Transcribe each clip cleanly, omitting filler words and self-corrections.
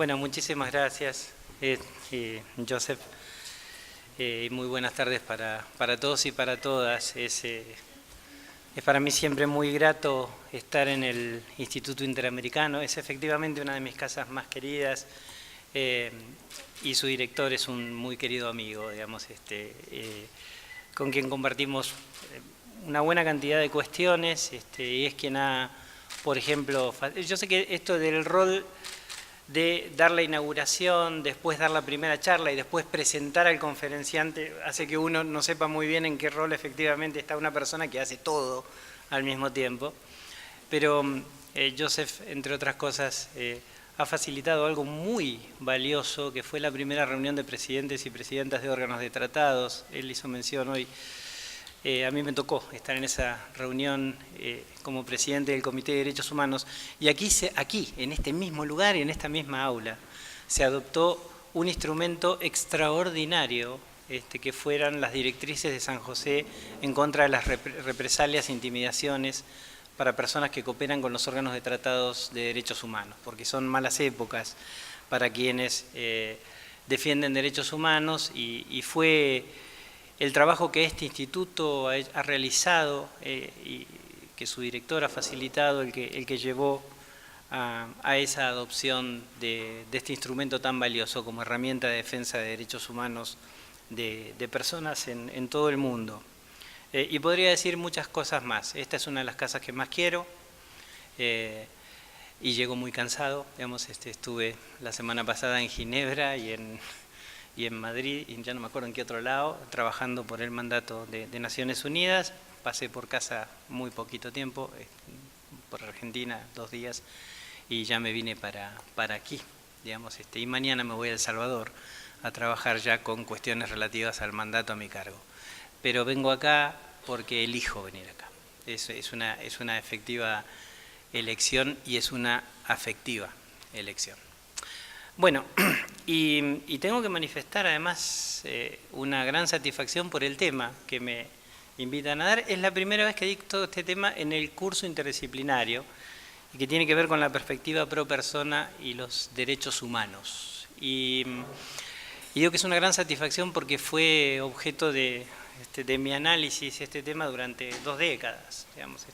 Bueno, muchísimas gracias, Joseph. Muy buenas tardes para todos y para todas. Es para mí siempre muy grato estar en el Instituto Interamericano. Es efectivamente una de mis casas más queridas y su director es un muy querido amigo, digamos, con quien compartimos una buena cantidad de cuestiones y es quien ha, por ejemplo, yo sé que esto del rol de dar la inauguración, después dar la primera charla y después presentar al conferenciante hace que uno no sepa muy bien en qué rol efectivamente está una persona que hace todo al mismo tiempo. Pero Joseph, entre otras cosas, ha facilitado algo muy valioso, que fue la primera reunión de presidentes y presidentas de órganos de tratados. Él hizo mención hoy. A mí me tocó estar en esa reunión como presidente del Comité de Derechos Humanos y aquí, en este mismo lugar y en esta misma aula, se adoptó un instrumento extraordinario que fueran las directrices de San José en contra de las represalias e intimidaciones para personas que cooperan con los órganos de tratados de derechos humanos, porque son malas épocas para quienes defienden derechos humanos y fue el trabajo que este instituto ha realizado y que su director ha facilitado, el que llevó a esa adopción de este instrumento tan valioso como herramienta de defensa de derechos humanos de personas en todo el mundo. Y podría decir muchas cosas más. Esta es una de las casas que más quiero y llego muy cansado. Digamos, estuve la semana pasada en Ginebra y en Madrid, y ya no me acuerdo en qué otro lado, trabajando por el mandato de Naciones Unidas. Pasé por casa muy poquito tiempo, por Argentina 2 días, y ya me vine para aquí, digamos, y mañana me voy a El Salvador a trabajar ya con cuestiones relativas al mandato a mi cargo. Pero vengo acá porque elijo venir acá. Es una efectiva elección y es una afectiva elección. Bueno, y tengo que manifestar además una gran satisfacción por el tema que me invitan a dar. Es la primera vez que dicto este tema en el curso interdisciplinario y que tiene que ver con la perspectiva pro persona y los derechos humanos. Y digo que es una gran satisfacción porque fue objeto de mi análisis este tema durante 2 décadas, digamos,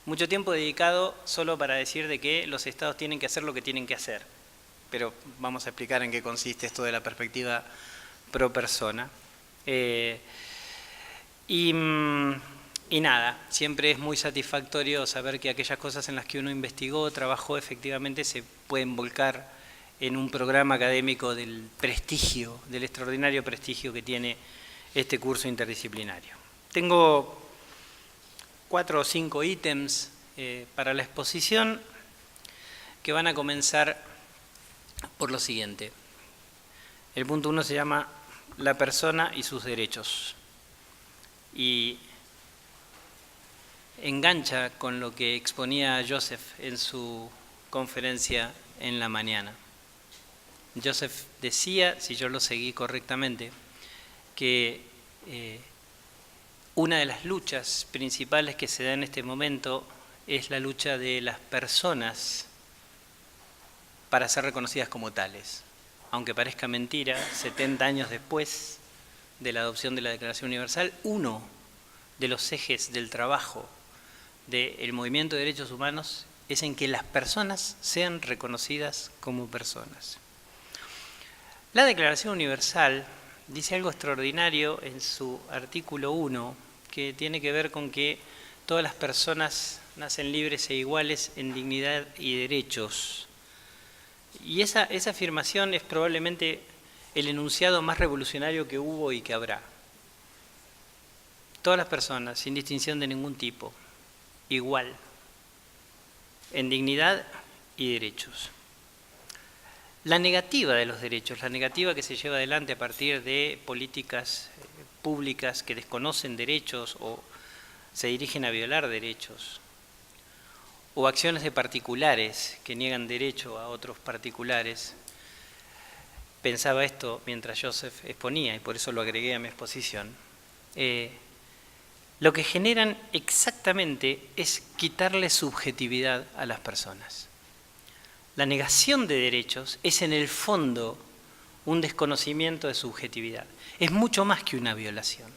mucho tiempo dedicado solo para decir de que los estados tienen que hacer lo que tienen que hacer. Pero vamos a explicar en qué consiste esto de la perspectiva pro persona. Y nada, siempre es muy satisfactorio saber que aquellas cosas en las que uno investigó, trabajó, efectivamente se pueden volcar en un programa académico del prestigio, del extraordinario prestigio que tiene este curso interdisciplinario. Tengo 4 o 5 ítems para la exposición que van a comenzar por lo siguiente. El punto 1 se llama La persona y sus derechos y engancha con lo que exponía Joseph en su conferencia en la mañana. Joseph decía, si yo lo seguí correctamente, que una de las luchas principales que se da en este momento es la lucha de las personas para ser reconocidas como tales. Aunque parezca mentira, 70 años después de la adopción de la Declaración Universal, uno de los ejes del trabajo del movimiento de derechos humanos es en que las personas sean reconocidas como personas. La Declaración Universal dice algo extraordinario en su artículo 1, que tiene que ver con que todas las personas nacen libres e iguales en dignidad y derechos. Y esa afirmación es probablemente el enunciado más revolucionario que hubo y que habrá. Todas las personas, sin distinción de ningún tipo, igual, en dignidad y derechos. La negativa de los derechos, la negativa que se lleva adelante a partir de políticas públicas que desconocen derechos o se dirigen a violar derechos, o acciones de particulares que niegan derecho a otros particulares. Pensaba esto mientras Joseph exponía y por eso lo agregué a mi exposición. Lo que generan exactamente es quitarle subjetividad a las personas. La negación de derechos es en el fondo un desconocimiento de subjetividad. Es mucho más que una violación.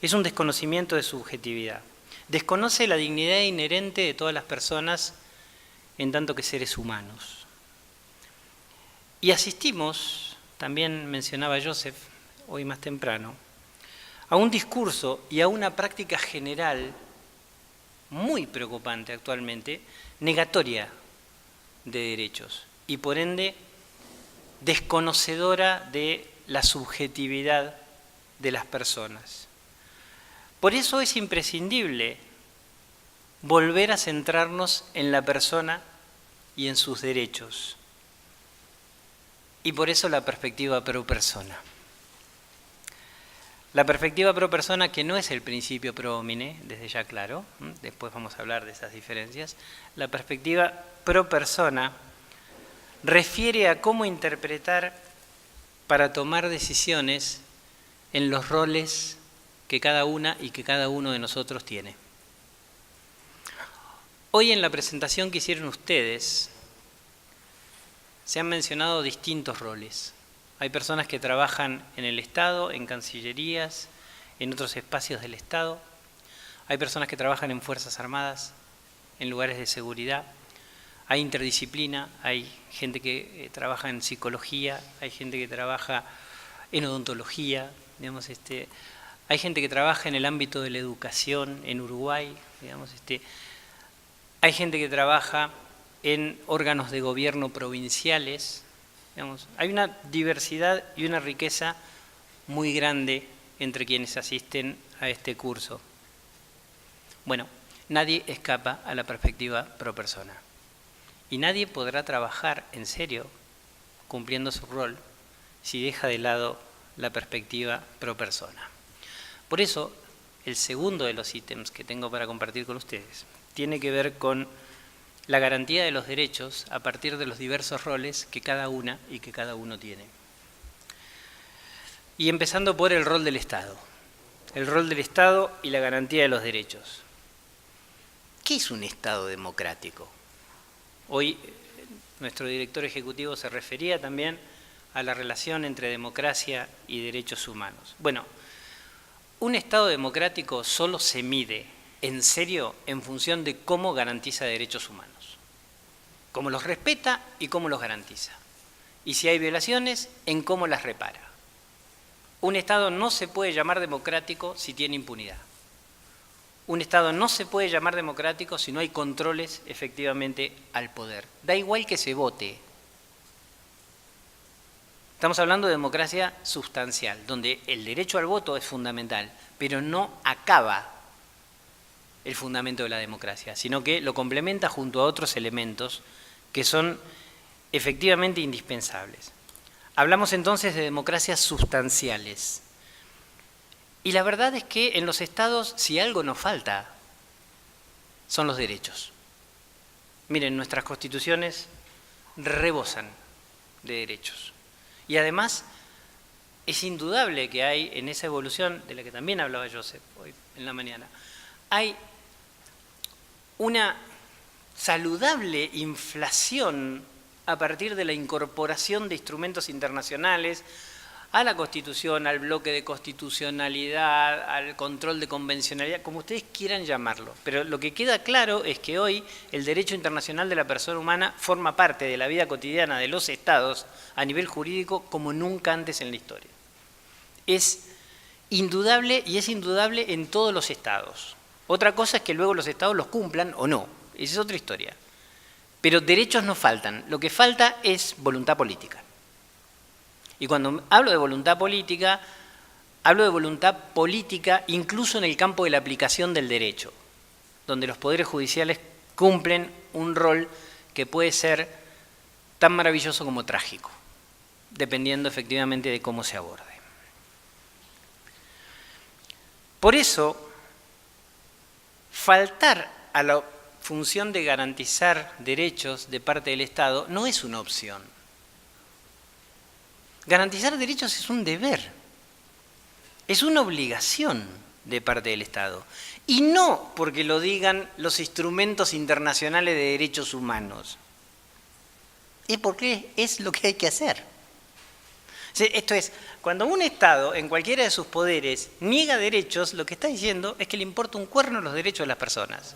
Es un desconocimiento de subjetividad. Desconoce la dignidad inherente de todas las personas en tanto que seres humanos. Y asistimos, también mencionaba Joseph hoy más temprano, a un discurso y a una práctica general muy preocupante actualmente, negatoria de derechos y por ende desconocedora de la subjetividad de las personas. Por eso es imprescindible volver a centrarnos en la persona y en sus derechos. Y por eso la perspectiva pro persona. La perspectiva pro persona, que no es el principio pro homine, desde ya claro, después vamos a hablar de esas diferencias, la perspectiva pro persona refiere a cómo interpretar para tomar decisiones en los roles que cada una y que cada uno de nosotros tiene. Hoy en la presentación que hicieron ustedes se han mencionado distintos roles. Hay personas que trabajan en el Estado, en cancillerías, en otros espacios del Estado. Hay personas que trabajan en Fuerzas Armadas, en lugares de seguridad. Hay interdisciplina, hay gente que trabaja en psicología, hay gente que trabaja en odontología, digamos, hay gente que trabaja en el ámbito de la educación en Uruguay, digamos, hay gente que trabaja en órganos de gobierno provinciales. Digamos, hay una diversidad y una riqueza muy grande entre quienes asisten a este curso. Bueno, nadie escapa a la perspectiva pro persona. Y nadie podrá trabajar en serio, cumpliendo su rol, si deja de lado la perspectiva pro persona. Por eso, el segundo de los ítems que tengo para compartir con ustedes tiene que ver con la garantía de los derechos a partir de los diversos roles que cada una y que cada uno tiene. Y empezando por el rol del Estado. El rol del Estado y la garantía de los derechos. ¿Qué es un Estado democrático? Hoy nuestro director ejecutivo se refería también a la relación entre democracia y derechos humanos. Bueno, un Estado democrático solo se mide en serio en función de cómo garantiza derechos humanos, cómo los respeta y cómo los garantiza. Y si hay violaciones, en cómo las repara. Un Estado no se puede llamar democrático si tiene impunidad. Un Estado no se puede llamar democrático si no hay controles efectivamente al poder. Da igual que se vote. Estamos hablando de democracia sustancial, donde el derecho al voto es fundamental, pero no acaba el fundamento de la democracia, sino que lo complementa junto a otros elementos que son efectivamente indispensables. Hablamos entonces de democracias sustanciales. Y la verdad es que en los estados, si algo nos falta, son los derechos. Miren, nuestras constituciones rebosan de derechos. Y además, es indudable que hay en esa evolución, de la que también hablaba Joseph hoy en la mañana, hay una saludable inflación a partir de la incorporación de instrumentos internacionales a la Constitución, al bloque de constitucionalidad, al control de convencionalidad, como ustedes quieran llamarlo. Pero lo que queda claro es que hoy el derecho internacional de la persona humana forma parte de la vida cotidiana de los estados a nivel jurídico como nunca antes en la historia. Es indudable y es indudable en todos los estados. Otra cosa es que luego los estados los cumplan o no. Esa es otra historia. Pero derechos no faltan. Lo que falta es voluntad política. Y cuando hablo de voluntad política incluso en el campo de la aplicación del derecho, donde los poderes judiciales cumplen un rol que puede ser tan maravilloso como trágico, dependiendo efectivamente de cómo se aborde. Por eso, faltar a la función de garantizar derechos de parte del Estado no es una opción. Garantizar derechos es un deber, es una obligación de parte del Estado. Y no porque lo digan los instrumentos internacionales de derechos humanos. es porque es lo que hay que hacer. Esto es, cuando un Estado, en cualquiera de sus poderes, niega derechos, lo que está diciendo es que le importa un cuerno los derechos de las personas.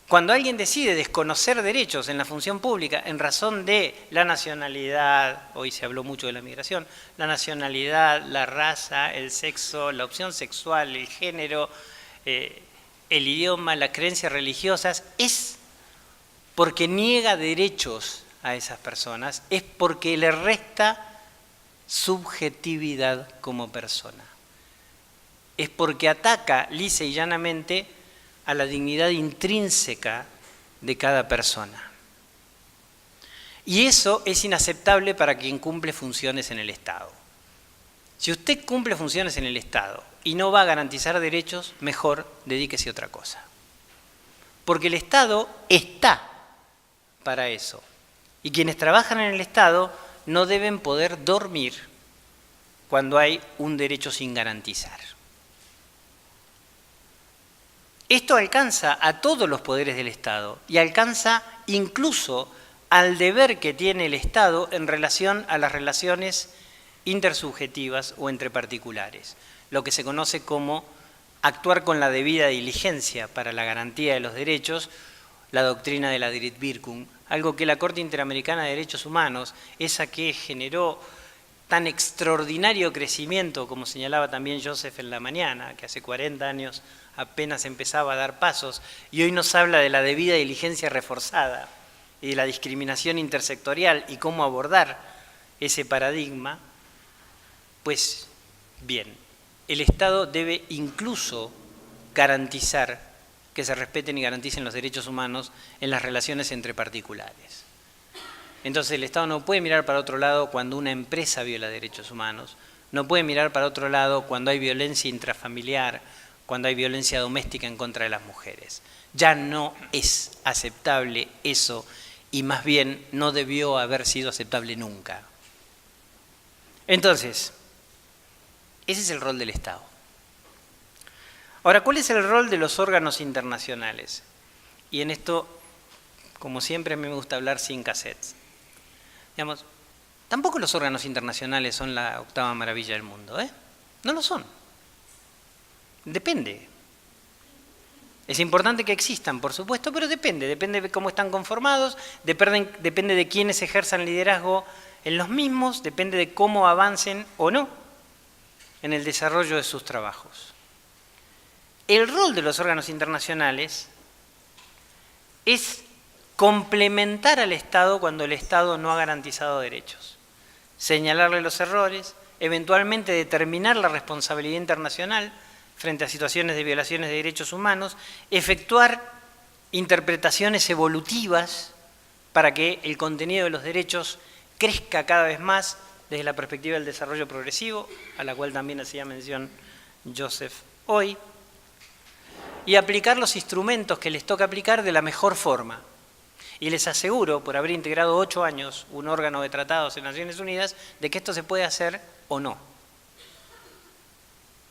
Cuando alguien decide desconocer derechos en la función pública en razón de la nacionalidad, hoy se habló mucho de la migración, la nacionalidad, la raza, el sexo, la opción sexual, el género, el idioma, las creencias religiosas, es porque niega derechos a esas personas, es porque le resta subjetividad como persona. Es porque ataca lisa y llanamente a la dignidad intrínseca de cada persona. Y eso es inaceptable para quien cumple funciones en el Estado. Si usted cumple funciones en el Estado y no va a garantizar derechos, mejor dedíquese a otra cosa. Porque el Estado está para eso. Y quienes trabajan en el Estado no deben poder dormir cuando hay un derecho sin garantizar. Esto alcanza a todos los poderes del Estado y alcanza incluso al deber que tiene el Estado en relación a las relaciones intersubjetivas o entre particulares, lo que se conoce como actuar con la debida diligencia para la garantía de los derechos, la doctrina de la Drittwirkung, algo que la Corte Interamericana de Derechos Humanos, esa que generó tan extraordinario crecimiento, como señalaba también Joseph en la mañana, que hace 40 años apenas empezaba a dar pasos, y hoy nos habla de la debida diligencia reforzada y de la discriminación intersectorial y cómo abordar ese paradigma, pues bien, el Estado debe incluso garantizar que se respeten y garanticen los derechos humanos en las relaciones entre particulares. Entonces el Estado no puede mirar para otro lado cuando una empresa viola derechos humanos, no puede mirar para otro lado cuando hay violencia intrafamiliar, cuando hay violencia doméstica en contra de las mujeres. Ya no es aceptable eso y más bien no debió haber sido aceptable nunca. Entonces, ese es el rol del Estado. Ahora, ¿cuál es el rol de los órganos internacionales? Y en esto, como siempre, a mí me gusta hablar sin cassettes. Digamos, tampoco los órganos internacionales son la octava maravilla del mundo, ¿eh? No lo son. Depende. Es importante que existan, por supuesto, pero depende de cómo están conformados, depende de quiénes ejerzan liderazgo en los mismos, depende de cómo avancen o no en el desarrollo de sus trabajos. El rol de los órganos internacionales es complementar al Estado cuando el Estado no ha garantizado derechos, señalarle los errores, eventualmente determinar la responsabilidad internacional frente a situaciones de violaciones de derechos humanos, efectuar interpretaciones evolutivas para que el contenido de los derechos crezca cada vez más desde la perspectiva del desarrollo progresivo, a la cual también hacía mención Joseph hoy, y aplicar los instrumentos que les toca aplicar de la mejor forma. Y les aseguro, por haber integrado 8 años un órgano de tratados en Naciones Unidas, de que esto se puede hacer o no.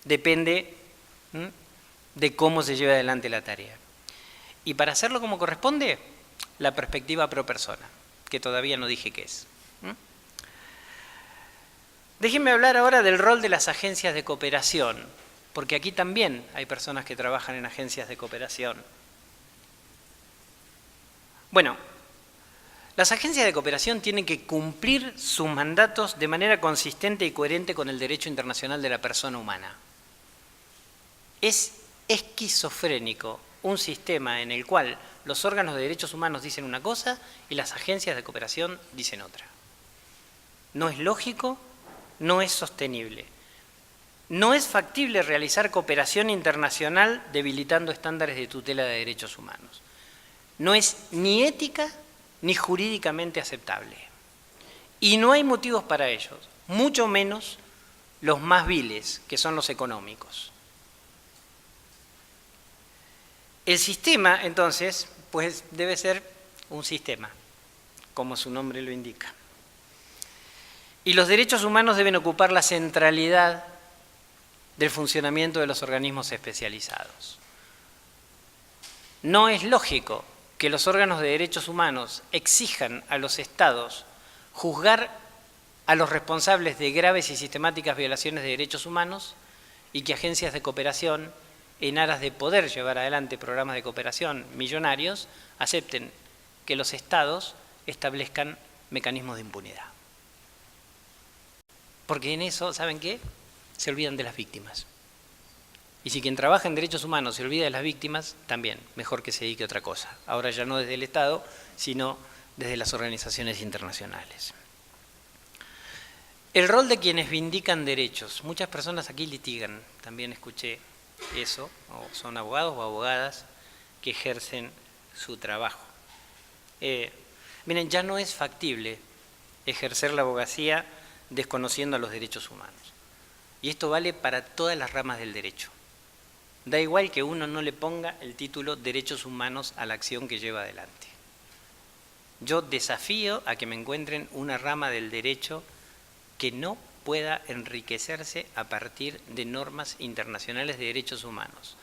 Depende de cómo se lleve adelante la tarea. Y para hacerlo como corresponde, la perspectiva pro persona, que todavía no dije qué es. Déjenme hablar ahora del rol de las agencias de cooperación, porque aquí también hay personas que trabajan en agencias de cooperación. Bueno, las agencias de cooperación tienen que cumplir sus mandatos de manera consistente y coherente con el derecho internacional de la persona humana. Es esquizofrénico un sistema en el cual los órganos de derechos humanos dicen una cosa y las agencias de cooperación dicen otra. No es lógico, no es sostenible. No es factible realizar cooperación internacional debilitando estándares de tutela de derechos humanos. No es ni ética ni jurídicamente aceptable. Y no hay motivos para ellos, mucho menos los más viles, que son los económicos. El sistema, entonces, pues debe ser un sistema, como su nombre lo indica. Y los derechos humanos deben ocupar la centralidad del funcionamiento de los organismos especializados. No es lógico que los órganos de derechos humanos exijan a los estados juzgar a los responsables de graves y sistemáticas violaciones de derechos humanos y que agencias de cooperación, en aras de poder llevar adelante programas de cooperación millonarios, acepten que los estados establezcan mecanismos de impunidad. Porque en eso, ¿saben qué? Se olvidan de las víctimas. Y si quien trabaja en derechos humanos se olvida de las víctimas, también, mejor que se dedique a otra cosa. Ahora ya no desde el Estado, sino desde las organizaciones internacionales. El rol de quienes vindican derechos. Muchas personas aquí litigan, también escuché eso, o son abogados o abogadas que ejercen su trabajo. Miren, ya no es factible ejercer la abogacía desconociendo a los derechos humanos. Y esto vale para todas las ramas del derecho. Da igual que uno no le ponga el título derechos humanos a la acción que lleva adelante. Yo desafío a que me encuentren una rama del derecho que no pueda enriquecerse a partir de normas internacionales de derechos humanos,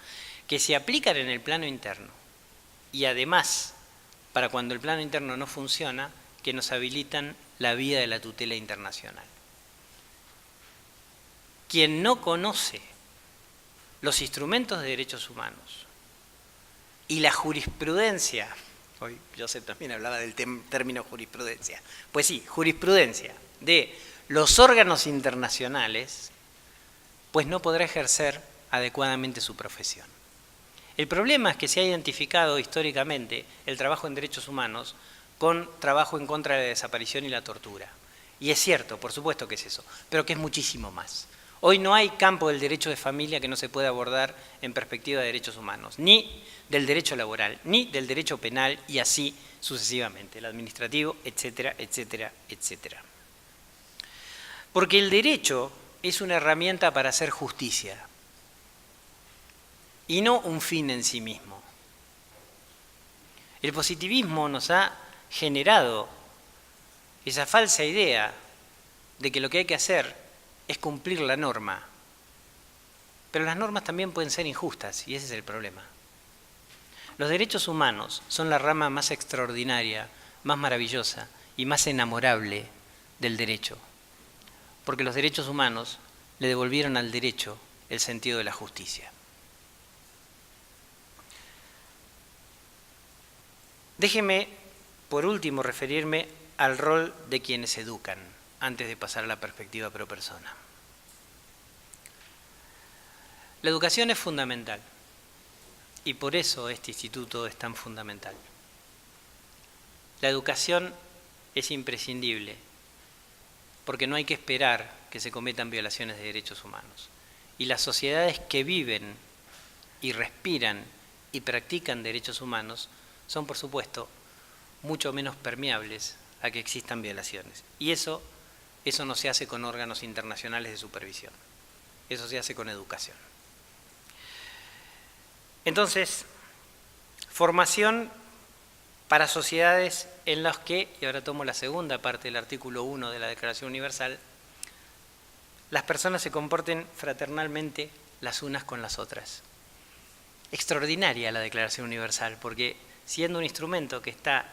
que se aplican en el plano interno y además, para cuando el plano interno no funciona, que nos habilitan la vía de la tutela internacional. Quien no conoce los instrumentos de derechos humanos y la jurisprudencia, hoy Joseph también hablaba del término jurisprudencia, pues sí, jurisprudencia de los órganos internacionales, pues no podrá ejercer adecuadamente su profesión. El problema es que se ha identificado históricamente el trabajo en derechos humanos con trabajo en contra de la desaparición y la tortura. Y es cierto, por supuesto que es eso, pero que es muchísimo más. Hoy no hay campo del derecho de familia que no se pueda abordar en perspectiva de derechos humanos, ni del derecho laboral, ni del derecho penal y así sucesivamente, el administrativo, etcétera, etcétera, etcétera. Porque el derecho es una herramienta para hacer justicia y no un fin en sí mismo. El positivismo nos ha generado esa falsa idea de que lo que hay que hacer es cumplir la norma. Pero las normas también pueden ser injustas y ese es el problema. Los derechos humanos son la rama más extraordinaria, más maravillosa y más enamorable del derecho. Porque los derechos humanos le devolvieron al derecho el sentido de la justicia. Déjeme, por último, referirme al rol de quienes educan, antes de pasar a la perspectiva pro persona. La educación es fundamental, y por eso este instituto es tan fundamental. La educación es imprescindible, porque no hay que esperar que se cometan violaciones de derechos humanos. Y las sociedades que viven y respiran y practican derechos humanos son, por supuesto, mucho menos permeables a que existan violaciones. Y eso no se hace con órganos internacionales de supervisión. Eso se hace con educación. Entonces, formación para sociedades en las que, y ahora tomo la segunda parte del artículo 1 de la Declaración Universal, las personas se comporten fraternalmente las unas con las otras. Extraordinaria la Declaración Universal, porque siendo un instrumento que está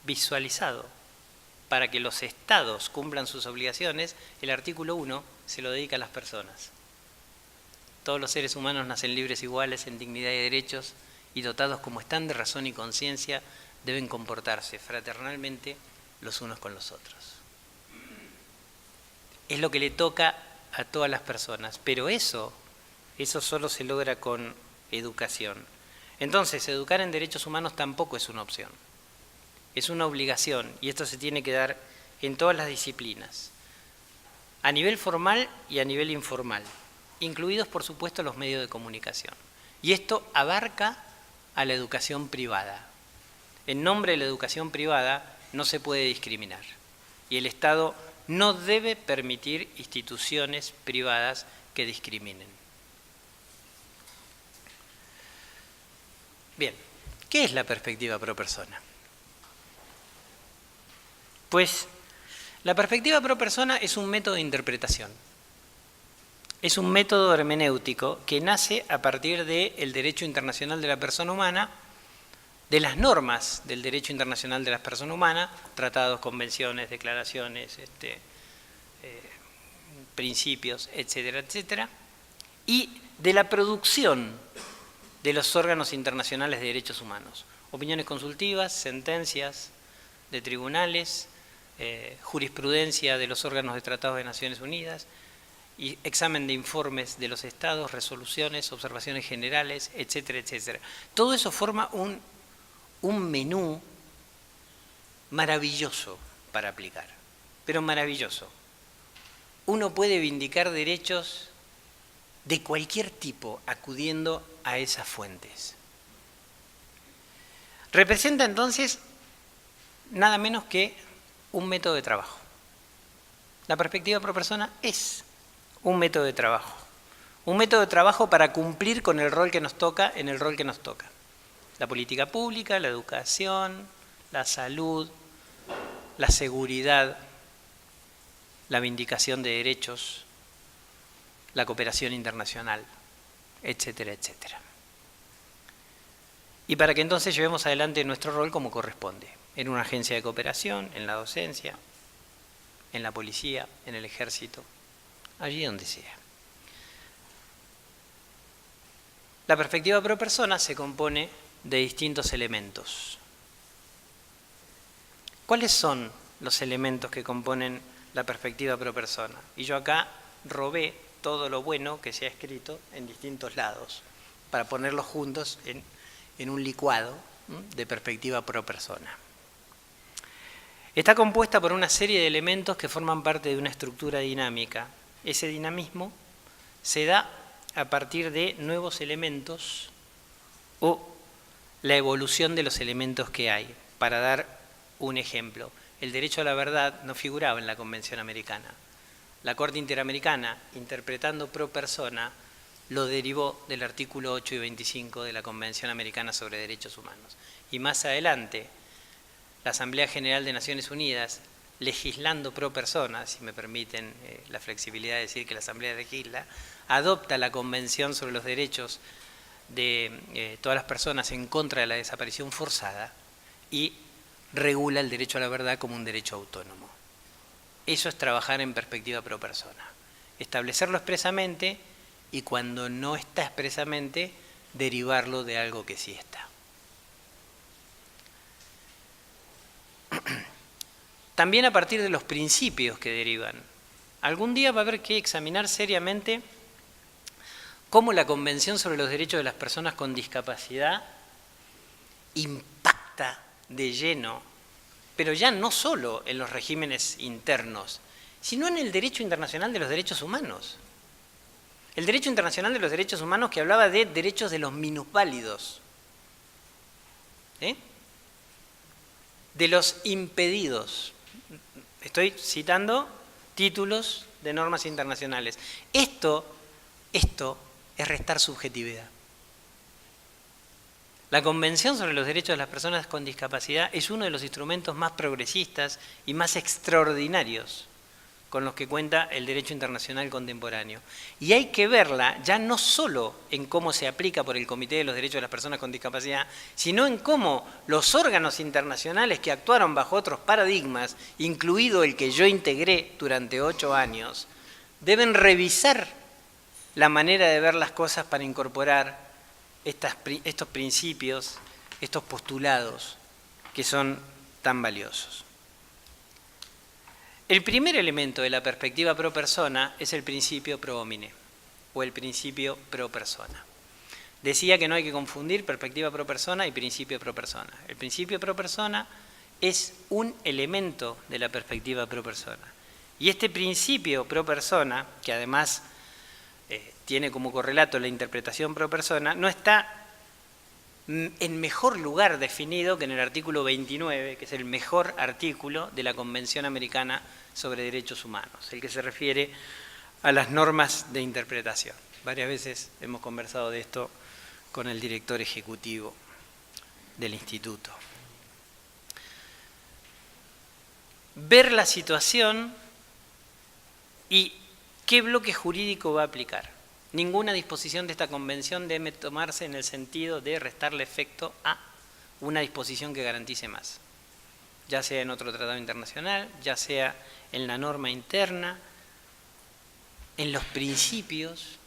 visualizado para que los estados cumplan sus obligaciones, el artículo 1 se lo dedica a las personas. Todos los seres humanos nacen libres, iguales, en dignidad y derechos, y dotados como están de razón y conciencia, deben comportarse fraternalmente los unos con los otros. Es lo que le toca a todas las personas, pero eso solo se logra con educación. Entonces, educar en derechos humanos tampoco es una opción, es una obligación, y esto se tiene que dar en todas las disciplinas, a nivel formal y a nivel informal, incluidos, por supuesto, los medios de comunicación. Y esto abarca a la educación privada. En nombre de la educación privada no se puede discriminar, y el Estado no debe permitir instituciones privadas que discriminen. Bien, ¿qué es la perspectiva pro persona? Pues la perspectiva pro persona es un método de interpretación. Es un método hermenéutico que nace a partir del derecho internacional de la persona humana de las normas del derecho internacional de las personas humanas, tratados, convenciones, declaraciones, principios, etcétera, etcétera, y de la producción de los órganos internacionales de derechos humanos. Opiniones consultivas, sentencias de tribunales, jurisprudencia de los órganos de tratados de Naciones Unidas, y examen de informes de los estados, resoluciones, observaciones generales, etcétera, etcétera. Todo eso forma un menú maravilloso para aplicar, pero maravilloso. Uno puede vindicar derechos de cualquier tipo acudiendo a esas fuentes. Representa entonces nada menos que un método de trabajo. La perspectiva pro persona es un método de trabajo. Un método de trabajo para cumplir con el rol que nos toca en el rol que nos toca. La política pública, la educación, la salud, la seguridad, la vindicación de derechos, la cooperación internacional, etcétera, etcétera. Y para que entonces llevemos adelante nuestro rol como corresponde, en una agencia de cooperación, en la docencia, en la policía, en el ejército, allí donde sea. La perspectiva pro persona se compone de distintos elementos. ¿Cuáles son los elementos que componen la perspectiva pro persona? Y yo acá robé todo lo bueno que se ha escrito en distintos lados para ponerlos juntos en un licuado de perspectiva pro persona. Está compuesta por una serie de elementos que forman parte de una estructura dinámica. Ese dinamismo se da a partir de nuevos elementos o la evolución de los elementos que hay. Para dar un ejemplo, el derecho a la verdad no figuraba en la Convención Americana. La Corte Interamericana, interpretando pro persona, lo derivó del artículo 8 y 25 de la Convención Americana sobre Derechos Humanos. Y más adelante, la Asamblea General de Naciones Unidas, legislando pro persona, si me permiten la flexibilidad de decir que la Asamblea legisla, adopta la Convención sobre los Derechos de todas las personas en contra de la desaparición forzada y regula el derecho a la verdad como un derecho autónomo. Eso es trabajar en perspectiva pro persona. Establecerlo expresamente y cuando no está expresamente, derivarlo de algo que sí está. También a partir de los principios que derivan. Algún día va a haber que examinar seriamente cómo la Convención sobre los Derechos de las Personas con Discapacidad impacta de lleno, pero ya no solo en los regímenes internos, sino en el derecho internacional de los derechos humanos. El derecho internacional de los derechos humanos que hablaba de derechos de los minusválidos, de los impedidos. Estoy citando títulos de normas internacionales. Esto es restar subjetividad. La Convención sobre los Derechos de las Personas con Discapacidad es uno de los instrumentos más progresistas y más extraordinarios con los que cuenta el derecho internacional contemporáneo. Y hay que verla ya no solo en cómo se aplica por el Comité de los Derechos de las Personas con Discapacidad, sino en cómo los órganos internacionales que actuaron bajo otros paradigmas, incluido el que yo integré durante 8 años, deben revisar la manera de ver las cosas para incorporar estos principios, estos postulados que son tan valiosos. El primer elemento de la perspectiva pro persona es el principio pro homine o el principio pro persona. Decía que no hay que confundir perspectiva pro persona y principio pro persona. El principio pro persona es un elemento de la perspectiva pro persona. Y este principio pro persona, que además tiene como correlato la interpretación pro persona, no está en mejor lugar definido que en el artículo 29, que es el mejor artículo de la Convención Americana sobre Derechos Humanos, el que se refiere a las normas de interpretación. Varias veces hemos conversado de esto con el director ejecutivo del instituto. Ver la situación y qué bloque jurídico va a aplicar. Ninguna disposición de esta convención debe tomarse en el sentido de restarle efecto a una disposición que garantice más, ya sea en otro tratado internacional, ya sea en la norma interna, en los principios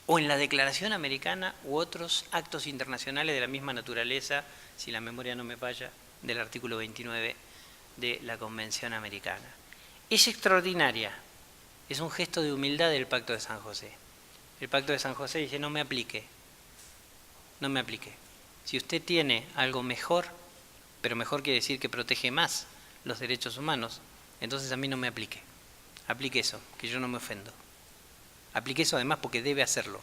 o en la Declaración Americana u otros actos internacionales de la misma naturaleza, si la memoria no me falla, del artículo 29 de la Convención Americana. Es extraordinaria, es un gesto de humildad del Pacto de San José. El Pacto de San José dice: no me aplique, no me aplique. Si usted tiene algo mejor, pero mejor quiere decir que protege más los derechos humanos, entonces a mí no me aplique. Aplique eso, que yo no me ofendo. Aplique eso además porque debe hacerlo.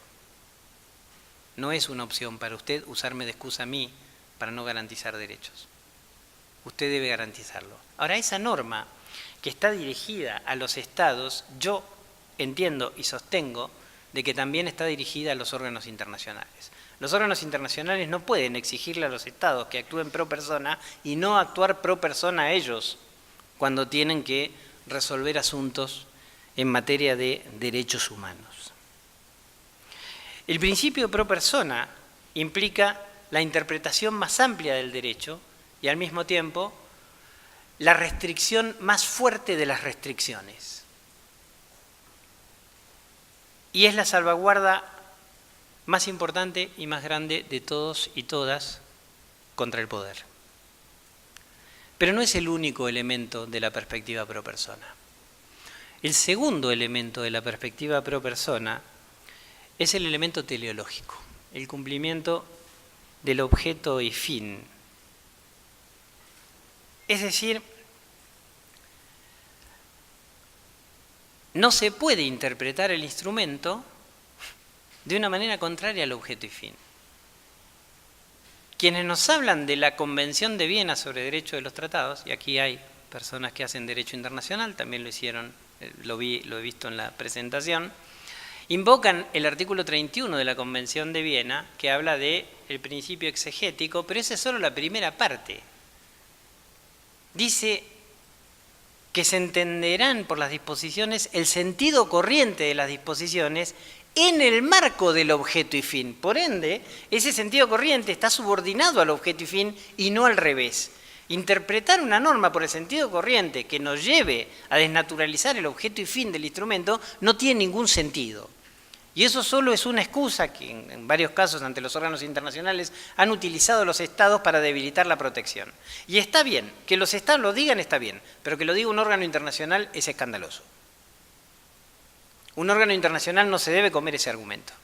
No es una opción para usted usarme de excusa a mí para no garantizar derechos. Usted debe garantizarlo. Ahora, esa norma que está dirigida a los estados, yo entiendo y sostengo de que también está dirigida a los órganos internacionales. Los órganos internacionales no pueden exigirle a los estados que actúen pro persona y no actuar pro persona a ellos cuando tienen que resolver asuntos en materia de derechos humanos. El principio pro persona implica la interpretación más amplia del derecho y al mismo tiempo la restricción más fuerte de las restricciones. Y es la salvaguarda más importante y más grande de todos y todas contra el poder. Pero no es el único elemento de la perspectiva pro persona. El segundo elemento de la perspectiva pro persona es el elemento teleológico, el cumplimiento del objeto y fin. Es decir, no se puede interpretar el instrumento de una manera contraria al objeto y fin. Quienes nos hablan de la Convención de Viena sobre Derecho de los Tratados, y aquí hay personas que hacen derecho internacional, también lo hicieron, lo he visto en la presentación, invocan el artículo 31 de la Convención de Viena, que habla del principio exegético, pero esa es solo la primera parte. Dice que se entenderán por las disposiciones el sentido corriente de las disposiciones en el marco del objeto y fin. Por ende, ese sentido corriente está subordinado al objeto y fin y no al revés. Interpretar una norma por el sentido corriente que nos lleve a desnaturalizar el objeto y fin del instrumento no tiene ningún sentido. Y eso solo es una excusa que en varios casos ante los órganos internacionales han utilizado los estados para debilitar la protección. Y está bien, que los estados lo digan está bien, pero que lo diga un órgano internacional es escandaloso. Un órgano internacional no se debe comer ese argumento.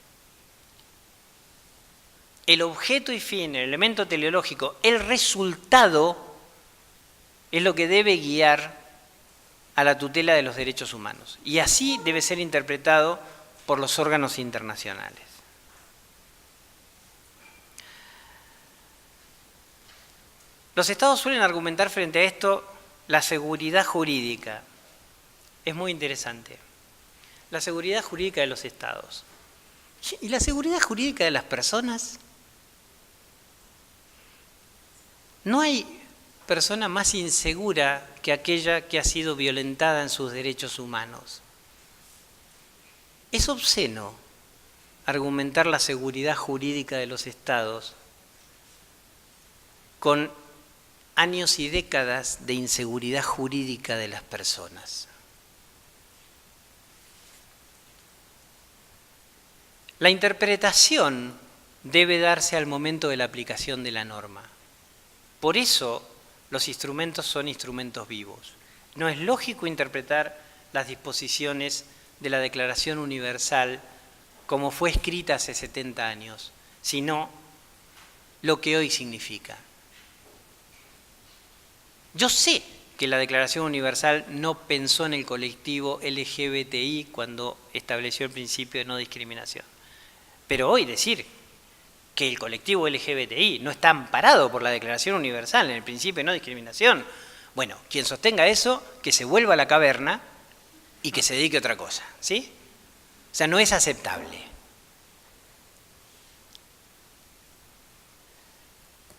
El objeto y fin, el elemento teleológico, el resultado es lo que debe guiar a la tutela de los derechos humanos. Y así debe ser interpretado por los órganos internacionales. Los estados suelen argumentar frente a esto la seguridad jurídica. Es muy interesante. La seguridad jurídica de los estados. ¿Y la seguridad jurídica de las personas? No hay persona más insegura que aquella que ha sido violentada en sus derechos humanos. Es obsceno argumentar la seguridad jurídica de los estados con años y décadas de inseguridad jurídica de las personas. La interpretación debe darse al momento de la aplicación de la norma. Por eso los instrumentos son instrumentos vivos. No es lógico interpretar las disposiciones de la Declaración Universal como fue escrita hace 70 años, sino lo que hoy significa. Yo sé que la Declaración Universal no pensó en el colectivo LGBTI cuando estableció el principio de no discriminación. Pero hoy decir que el colectivo LGBTI no está amparado por la Declaración Universal en el principio de no discriminación, bueno, quien sostenga eso, que se vuelva a la caverna y que se dedique a otra cosa, ¿sí? O sea, no es aceptable.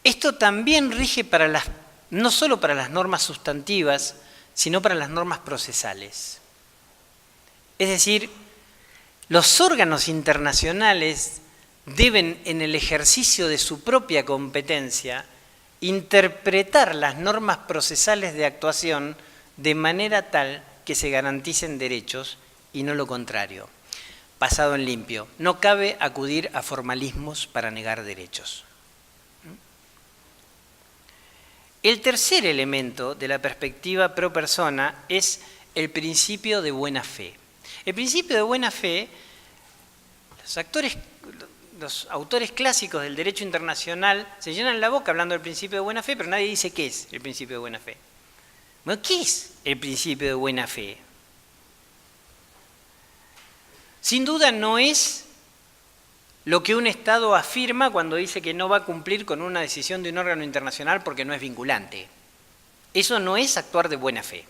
Esto también rige para no solo para las normas sustantivas, sino para las normas procesales. Es decir, los órganos internacionales deben, en el ejercicio de su propia competencia, interpretar las normas procesales de actuación de manera tal que se garanticen derechos y no lo contrario. Pasado en limpio, no cabe acudir a formalismos para negar derechos. El tercer elemento de la perspectiva pro persona es el principio de buena fe. El principio de buena fe, los autores clásicos del derecho internacional se llenan la boca hablando del principio de buena fe, pero nadie dice qué es el principio de buena fe. Bueno, ¿qué es el principio de buena fe? Sin duda no es lo que un Estado afirma cuando dice que no va a cumplir con una decisión de un órgano internacional porque no es vinculante. Eso no es actuar de buena fe.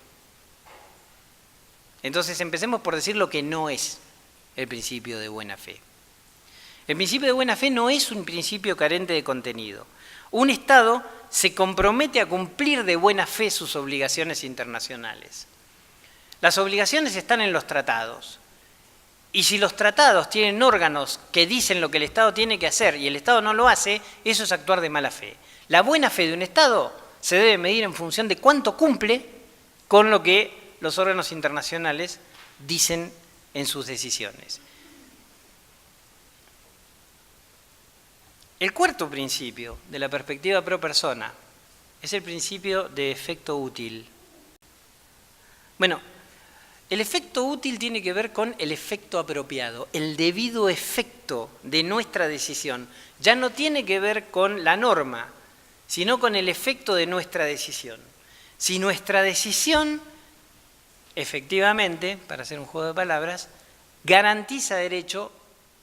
Entonces empecemos por decir lo que no es el principio de buena fe. El principio de buena fe no es un principio carente de contenido. Un Estado se compromete a cumplir de buena fe sus obligaciones internacionales. Las obligaciones están en los tratados. Y si los tratados tienen órganos que dicen lo que el Estado tiene que hacer y el Estado no lo hace, eso es actuar de mala fe. La buena fe de un Estado se debe medir en función de cuánto cumple con lo que los órganos internacionales dicen en sus decisiones. El cuarto principio de la perspectiva pro persona es el principio de efecto útil. Bueno, el efecto útil tiene que ver con el efecto apropiado, el debido efecto de nuestra decisión. Ya no tiene que ver con la norma, sino con el efecto de nuestra decisión. Si nuestra decisión, efectivamente, para hacer un juego de palabras, garantiza derecho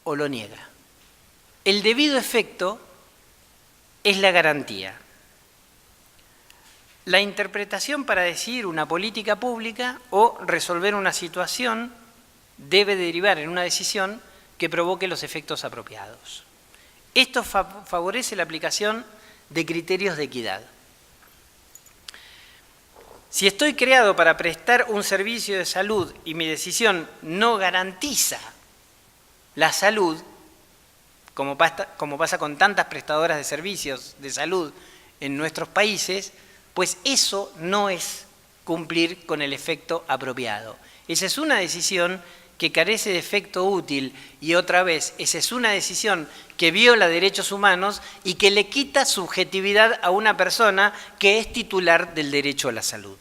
o lo niega. El debido efecto es la garantía. La interpretación para decidir una política pública o resolver una situación debe derivar en una decisión que provoque los efectos apropiados. Esto favorece la aplicación de criterios de equidad. Si estoy creado para prestar un servicio de salud y mi decisión no garantiza la salud, como pasa con tantas prestadoras de servicios de salud en nuestros países, pues eso no es cumplir con el efecto apropiado. Esa es una decisión que carece de efecto útil y otra vez, esa es una decisión que viola derechos humanos y que le quita subjetividad a una persona que es titular del derecho a la salud.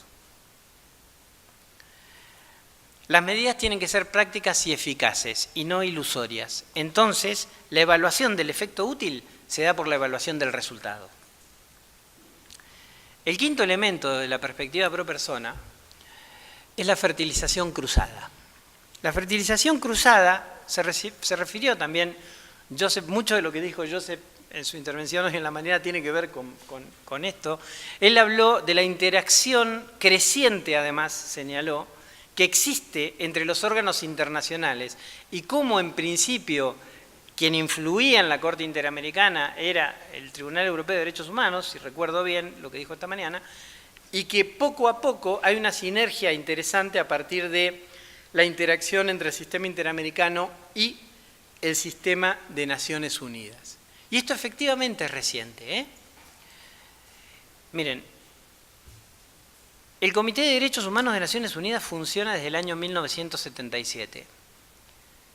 Las medidas tienen que ser prácticas y eficaces y no ilusorias. Entonces, la evaluación del efecto útil se da por la evaluación del resultado. El quinto elemento de la perspectiva pro persona es la fertilización cruzada. La fertilización cruzada se refirió también, mucho de lo que dijo Joseph en su intervención hoy en la mañana tiene que ver con esto. Él habló de la interacción creciente, además señaló, que existe entre los órganos internacionales y cómo en principio quien influía en la Corte Interamericana era el Tribunal Europeo de Derechos Humanos, si recuerdo bien lo que dijo esta mañana, y que poco a poco hay una sinergia interesante a partir de la interacción entre el sistema interamericano y el sistema de Naciones Unidas. Y esto efectivamente es reciente, Miren, el Comité de Derechos Humanos de Naciones Unidas funciona desde el año 1977.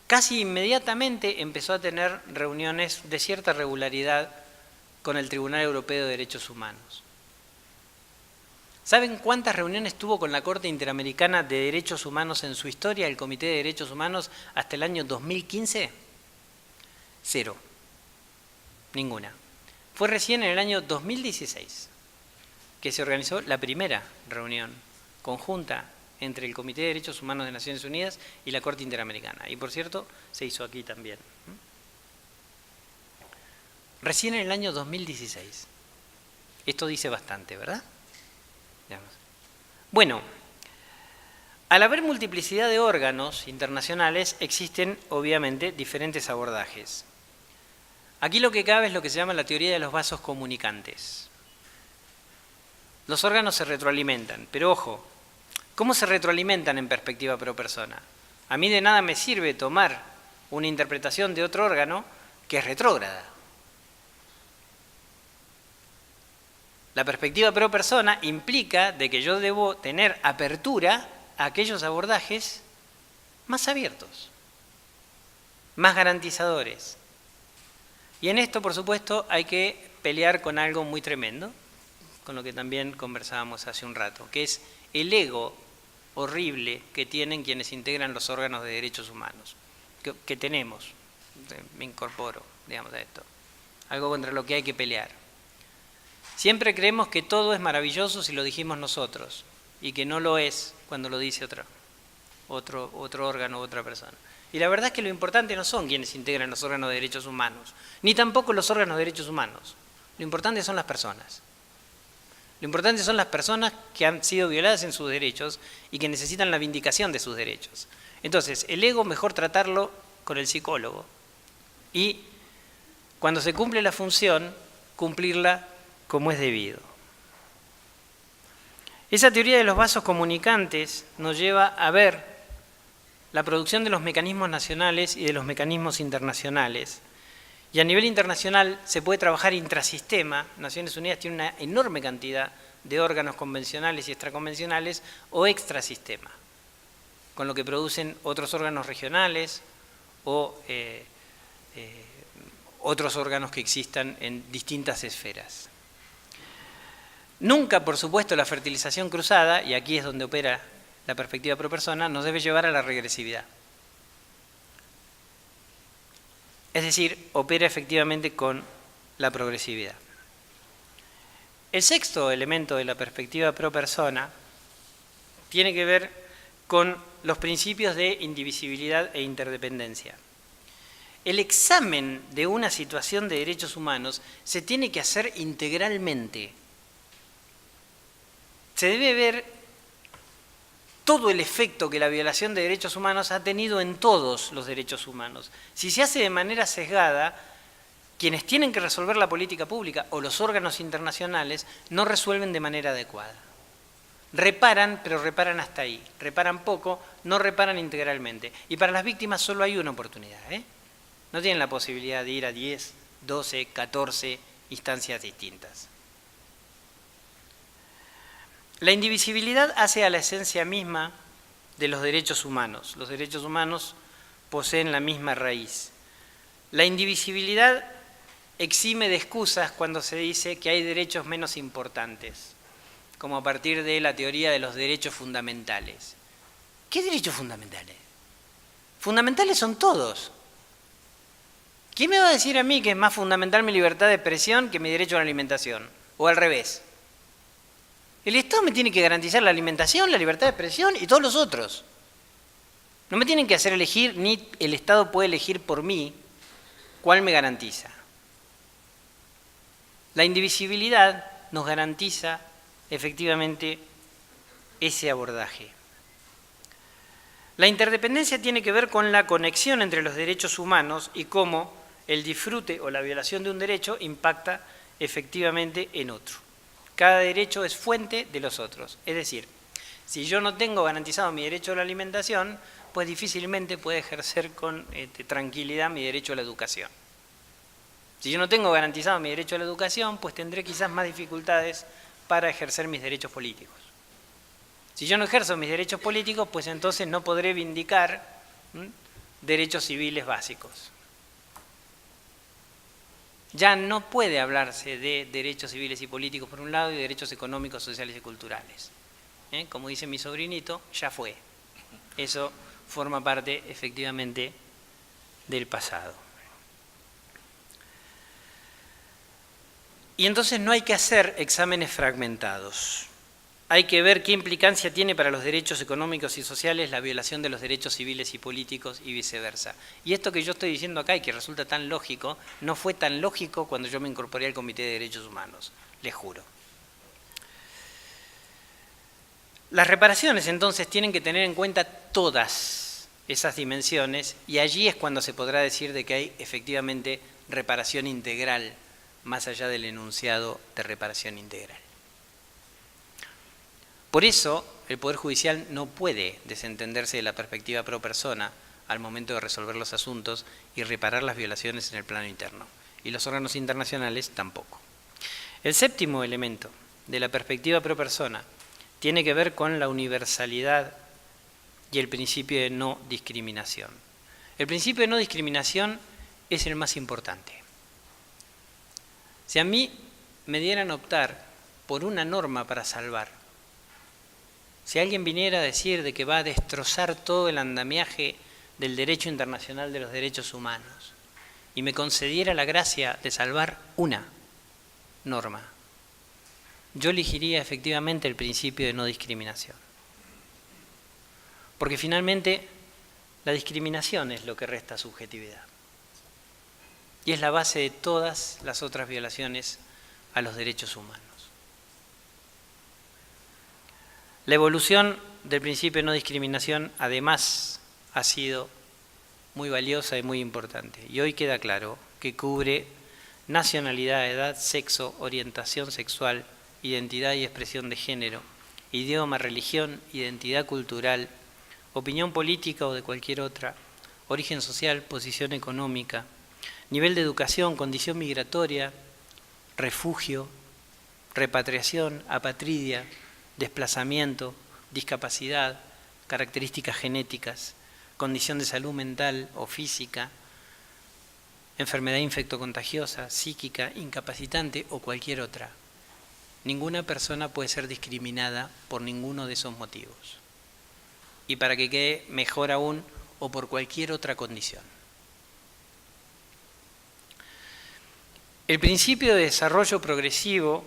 Casi inmediatamente empezó a tener reuniones de cierta regularidad con el Tribunal Europeo de Derechos Humanos. ¿Saben cuántas reuniones tuvo con la Corte Interamericana de Derechos Humanos en su historia el Comité de Derechos Humanos hasta el año 2015? 0. Ninguna. Fue recién en el año 2016 que se organizó la primera reunión conjunta entre el Comité de Derechos Humanos de Naciones Unidas y la Corte Interamericana. Y por cierto, se hizo aquí también. Recién en el año 2016. Esto dice bastante, ¿verdad? Bueno, al haber multiplicidad de órganos internacionales, existen obviamente diferentes abordajes. Aquí lo que cabe es lo que se llama la teoría de los vasos comunicantes. Los órganos se retroalimentan, pero ojo, ¿cómo se retroalimentan en perspectiva pro persona? A mí de nada me sirve tomar una interpretación de otro órgano que es retrógrada. La perspectiva pro persona implica de que yo debo tener apertura a aquellos abordajes más abiertos, más garantizadores. Y en esto, por supuesto, hay que pelear con algo muy tremendo, con lo que también conversábamos hace un rato, que es el ego horrible que tienen quienes integran los órganos de derechos humanos, que tenemos, me incorporo, digamos, a esto, algo contra lo que hay que pelear. Siempre creemos que todo es maravilloso si lo dijimos nosotros, y que no lo es cuando lo dice otro órgano u otra persona. Y la verdad es que lo importante no son quienes integran los órganos de derechos humanos, ni tampoco los órganos de derechos humanos. Lo importante son las personas. Lo importante son las personas que han sido violadas en sus derechos y que necesitan la vindicación de sus derechos. Entonces, el ego mejor tratarlo con el psicólogo y cuando se cumple la función, cumplirla como es debido. Esa teoría de los vasos comunicantes nos lleva a ver la producción de los mecanismos nacionales y de los mecanismos internacionales. Y a nivel internacional se puede trabajar intrasistema. Naciones Unidas tiene una enorme cantidad de órganos convencionales y extraconvencionales o extrasistema, con lo que producen otros órganos regionales o otros órganos que existan en distintas esferas. Nunca, por supuesto, la fertilización cruzada, y aquí es donde opera la perspectiva pro persona, nos debe llevar a la regresividad. Es decir, opera efectivamente con la progresividad. El sexto elemento de la perspectiva pro persona tiene que ver con los principios de indivisibilidad e interdependencia. El examen de una situación de derechos humanos se tiene que hacer integralmente. Se debe ver todo el efecto que la violación de derechos humanos ha tenido en todos los derechos humanos. Si se hace de manera sesgada, quienes tienen que resolver la política pública o los órganos internacionales no resuelven de manera adecuada. Reparan, pero reparan hasta ahí. Reparan poco, no reparan integralmente. Y para las víctimas solo hay una oportunidad, No tienen la posibilidad de ir a 10, 12, 14 instancias distintas. La indivisibilidad hace a la esencia misma de los derechos humanos. Los derechos humanos poseen la misma raíz. La indivisibilidad exime de excusas cuando se dice que hay derechos menos importantes, como a partir de la teoría de los derechos fundamentales. ¿Qué derechos fundamentales? Fundamentales son todos. ¿Quién me va a decir a mí que es más fundamental mi libertad de expresión que mi derecho a la alimentación? O al revés. El Estado me tiene que garantizar la alimentación, la libertad de expresión y todos los otros. No me tienen que hacer elegir, ni el Estado puede elegir por mí cuál me garantiza. La indivisibilidad nos garantiza efectivamente ese abordaje. La interdependencia tiene que ver con la conexión entre los derechos humanos y cómo el disfrute o la violación de un derecho impacta efectivamente en otro. Cada derecho es fuente de los otros. Es decir, si yo no tengo garantizado mi derecho a la alimentación, pues difícilmente puedo ejercer con tranquilidad mi derecho a la educación. Si yo no tengo garantizado mi derecho a la educación, pues tendré quizás más dificultades para ejercer mis derechos políticos. Si yo no ejerzo mis derechos políticos, pues entonces no podré vindicar derechos civiles básicos. Ya no puede hablarse de derechos civiles y políticos por un lado y de derechos económicos, sociales y culturales. Como dice mi sobrinito, ya fue. Eso forma parte efectivamente del pasado. Y entonces no hay que hacer exámenes fragmentados. Hay que ver qué implicancia tiene para los derechos económicos y sociales la violación de los derechos civiles y políticos y viceversa. Y esto que yo estoy diciendo acá y que resulta tan lógico, no fue tan lógico cuando yo me incorporé al Comité de Derechos Humanos, les juro. Las reparaciones entonces tienen que tener en cuenta todas esas dimensiones y allí es cuando se podrá decir de que hay efectivamente reparación integral, más allá del enunciado de reparación integral. Por eso, el Poder Judicial no puede desentenderse de la perspectiva pro persona al momento de resolver los asuntos y reparar las violaciones en el plano interno. Y los órganos internacionales tampoco. El séptimo elemento de la perspectiva pro persona tiene que ver con la universalidad y el principio de no discriminación. El principio de no discriminación es el más importante. Si a mí me dieran a optar por una norma para salvar, si alguien viniera a decir de que va a destrozar todo el andamiaje del derecho internacional de los derechos humanos y me concediera la gracia de salvar una norma, yo elegiría efectivamente el principio de no discriminación. Porque finalmente la discriminación es lo que resta subjetividad. Y es la base de todas las otras violaciones a los derechos humanos. La evolución del principio de no discriminación, además, ha sido muy valiosa y muy importante. Y hoy queda claro que cubre nacionalidad, edad, sexo, orientación sexual, identidad y expresión de género, idioma, religión, identidad cultural, opinión política o de cualquier otra, origen social, posición económica, nivel de educación, condición migratoria, refugio, repatriación, apatridia, desplazamiento, discapacidad, características genéticas, condición de salud mental o física, enfermedad infectocontagiosa, psíquica, incapacitante o cualquier otra. Ninguna persona puede ser discriminada por ninguno de esos motivos. Y para que quede mejor aún, o por cualquier otra condición. El principio de desarrollo progresivo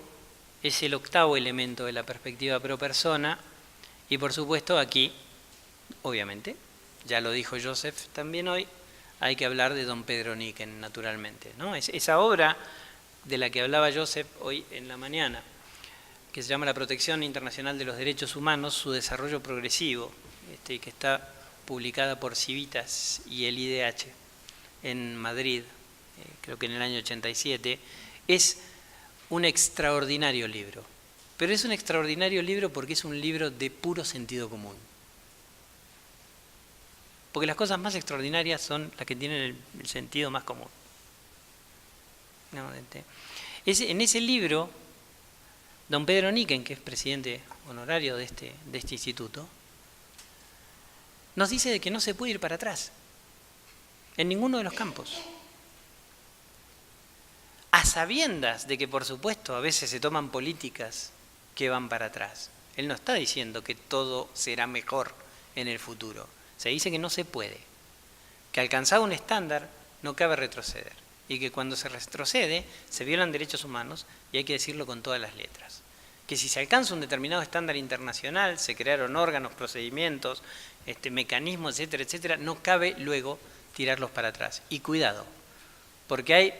es el octavo elemento de la perspectiva pro persona y por supuesto aquí, obviamente, ya lo dijo Joseph también hoy, hay que hablar de don Pedro Niken, naturalmente, ¿no? Esa obra de la que hablaba Joseph hoy en la mañana, que se llama La Protección Internacional de los Derechos Humanos, su desarrollo progresivo, que está publicada por Civitas y el IDH en Madrid, creo que en el año 87, es un extraordinario libro. Pero es un extraordinario libro porque es un libro de puro sentido común. Porque las cosas más extraordinarias son las que tienen el sentido más común. En ese libro, don Pedro Niken, que es presidente honorario de este instituto, nos dice de que no se puede ir para atrás, en ninguno de los campos. A sabiendas de que, por supuesto, a veces se toman políticas que van para atrás. Él no está diciendo que todo será mejor en el futuro. Se dice que no se puede, que alcanzado un estándar no cabe retroceder y que cuando se retrocede se violan derechos humanos y hay que decirlo con todas las letras. Que si se alcanza un determinado estándar internacional, se crearon órganos, procedimientos, mecanismos, etcétera, etcétera, no cabe luego tirarlos para atrás. Y cuidado, porque hay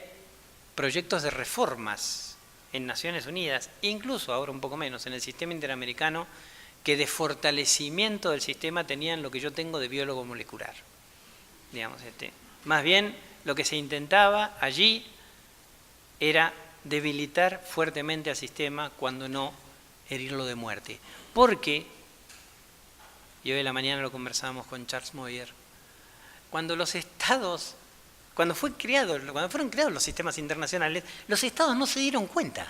proyectos de reformas en Naciones Unidas, incluso ahora un poco menos en el sistema interamericano, que de fortalecimiento del sistema tenían lo que yo tengo de biólogo molecular. Digamos, más bien lo que se intentaba allí era debilitar fuertemente al sistema, cuando no herirlo de muerte. Porque, y hoy en la mañana lo conversábamos con Charles Moyer, cuando los estados, cuando fueron creados los sistemas internacionales, los estados no se dieron cuenta.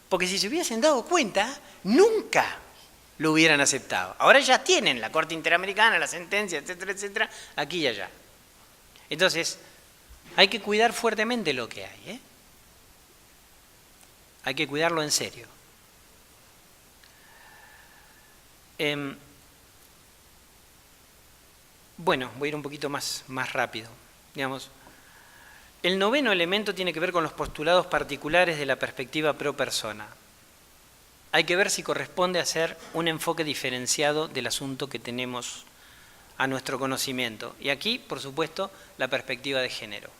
Porque si se hubiesen dado cuenta, nunca lo hubieran aceptado. Ahora ya tienen la Corte Interamericana, la sentencia, etcétera, etcétera, aquí y allá. Entonces, hay que cuidar fuertemente lo que hay, Hay que cuidarlo en serio. Bueno, voy a ir un poquito más rápido. Digamos, el noveno elemento tiene que ver con los postulados particulares de la perspectiva pro persona. Hay que ver si corresponde a hacer un enfoque diferenciado del asunto que tenemos a nuestro conocimiento. Y aquí, por supuesto, la perspectiva de género.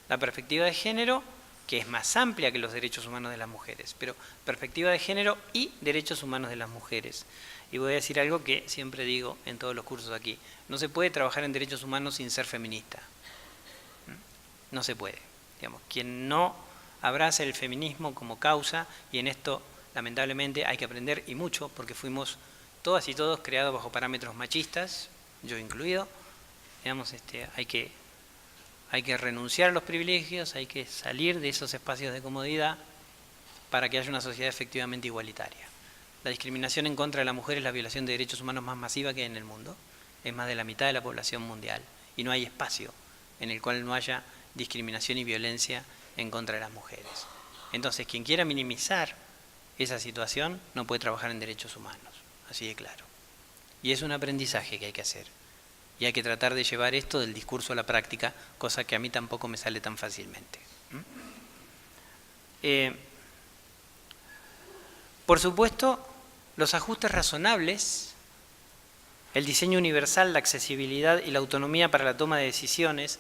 La perspectiva de género, que es más amplia que los derechos humanos de las mujeres, pero perspectiva de género y derechos humanos de las mujeres. Y voy a decir algo que siempre digo en todos los cursos aquí. No se puede trabajar en derechos humanos sin ser feminista. No se puede. Digamos, quien no abraza el feminismo como causa, y en esto lamentablemente hay que aprender y mucho, porque fuimos todas y todos creados bajo parámetros machistas, yo incluido. Digamos, hay que renunciar a los privilegios, hay que salir de esos espacios de comodidad para que haya una sociedad efectivamente igualitaria. La discriminación en contra de la mujer es la violación de derechos humanos más masiva que hay en el mundo. Es más de la mitad de la población mundial. Y no hay espacio en el cual no haya discriminación y violencia en contra de las mujeres. Entonces, quien quiera minimizar esa situación no puede trabajar en derechos humanos. Así de claro. Y es un aprendizaje que hay que hacer. Y hay que tratar de llevar esto del discurso a la práctica, cosa que a mí tampoco me sale tan fácilmente. Por supuesto, los ajustes razonables, el diseño universal, la accesibilidad y la autonomía para la toma de decisiones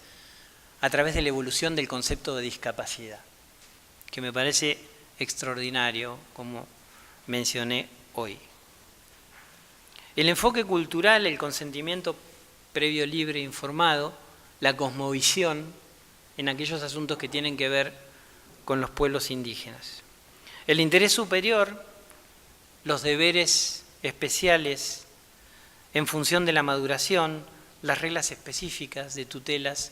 a través de la evolución del concepto de discapacidad, que me parece extraordinario, como mencioné hoy. El enfoque cultural, el consentimiento previo, libre e informado, la cosmovisión en aquellos asuntos que tienen que ver con los pueblos indígenas. El interés superior, los deberes especiales en función de la maduración, las reglas específicas de tutelas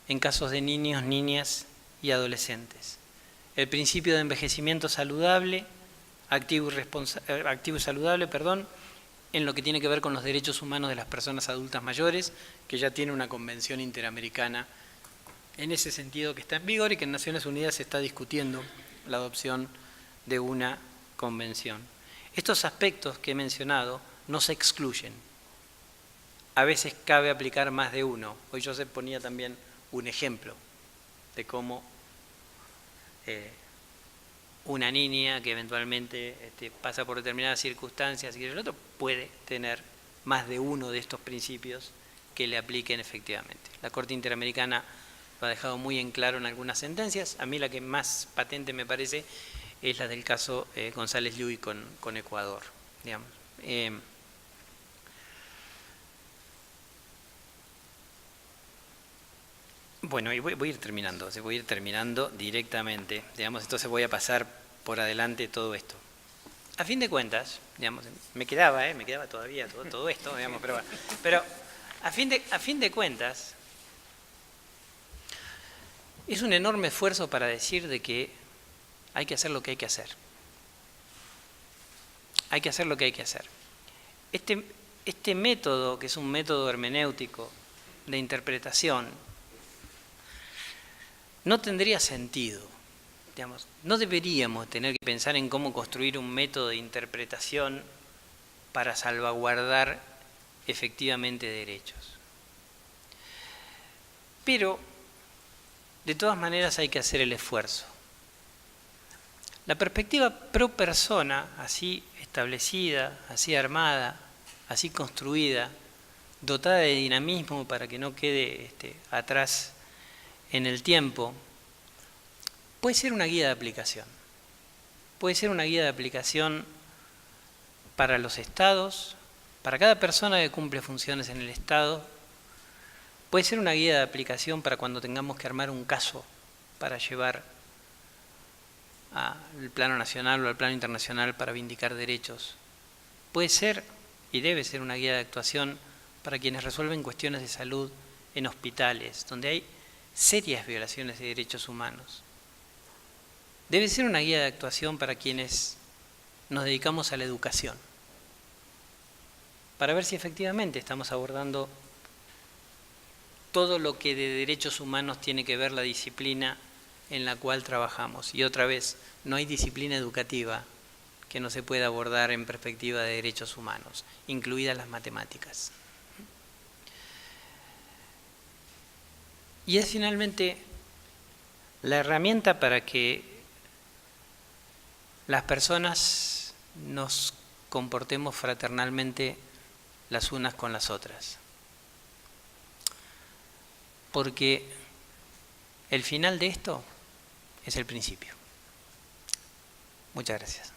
en casos de niños, niñas y adolescentes. El principio de envejecimiento saludable, activo y saludable, en lo que tiene que ver con los derechos humanos de las personas adultas mayores, que ya tiene una convención interamericana en ese sentido que está en vigor y que en Naciones Unidas se está discutiendo la adopción de una convención. Estos aspectos que he mencionado no se excluyen. A veces cabe aplicar más de uno. Hoy Joseph ponía también un ejemplo de cómo una niña que eventualmente pasa por determinadas circunstancias y el otro puede tener más de uno de estos principios que le apliquen efectivamente. La Corte Interamericana lo ha dejado muy en claro en algunas sentencias. A mí la que más patente me parece es la del caso González Lluy con Ecuador, digamos. Bueno, y voy a ir terminando directamente, digamos, entonces voy a pasar por adelante todo esto. A fin de cuentas, digamos, me quedaba todavía todo esto, digamos, pero a fin de cuentas, es un enorme esfuerzo para decir de que hay que hacer lo que hay que hacer. Hay que hacer lo que hay que hacer. Este método, que es un método hermenéutico de interpretación, no tendría sentido, digamos, no deberíamos tener que pensar en cómo construir un método de interpretación para salvaguardar efectivamente derechos. Pero, de todas maneras, hay que hacer el esfuerzo. La perspectiva pro persona, así establecida, así armada, así construida, dotada de dinamismo para que no quede atrás en el tiempo, puede ser una guía de aplicación. Puede ser una guía de aplicación para los estados, para cada persona que cumple funciones en el estado. Puede ser una guía de aplicación para cuando tengamos que armar un caso para llevar al plano nacional o al plano internacional para vindicar derechos. Puede ser y debe ser una guía de actuación para quienes resuelven cuestiones de salud en hospitales, donde hay serias violaciones de derechos humanos. Debe ser una guía de actuación para quienes nos dedicamos a la educación, para ver si efectivamente estamos abordando todo lo que de derechos humanos tiene que ver la disciplina en la cual trabajamos. Y otra vez, no hay disciplina educativa que no se pueda abordar en perspectiva de derechos humanos, incluidas las matemáticas. Y es finalmente la herramienta para que las personas nos comportemos fraternalmente las unas con las otras. Porque el final de esto es el principio. Muchas gracias.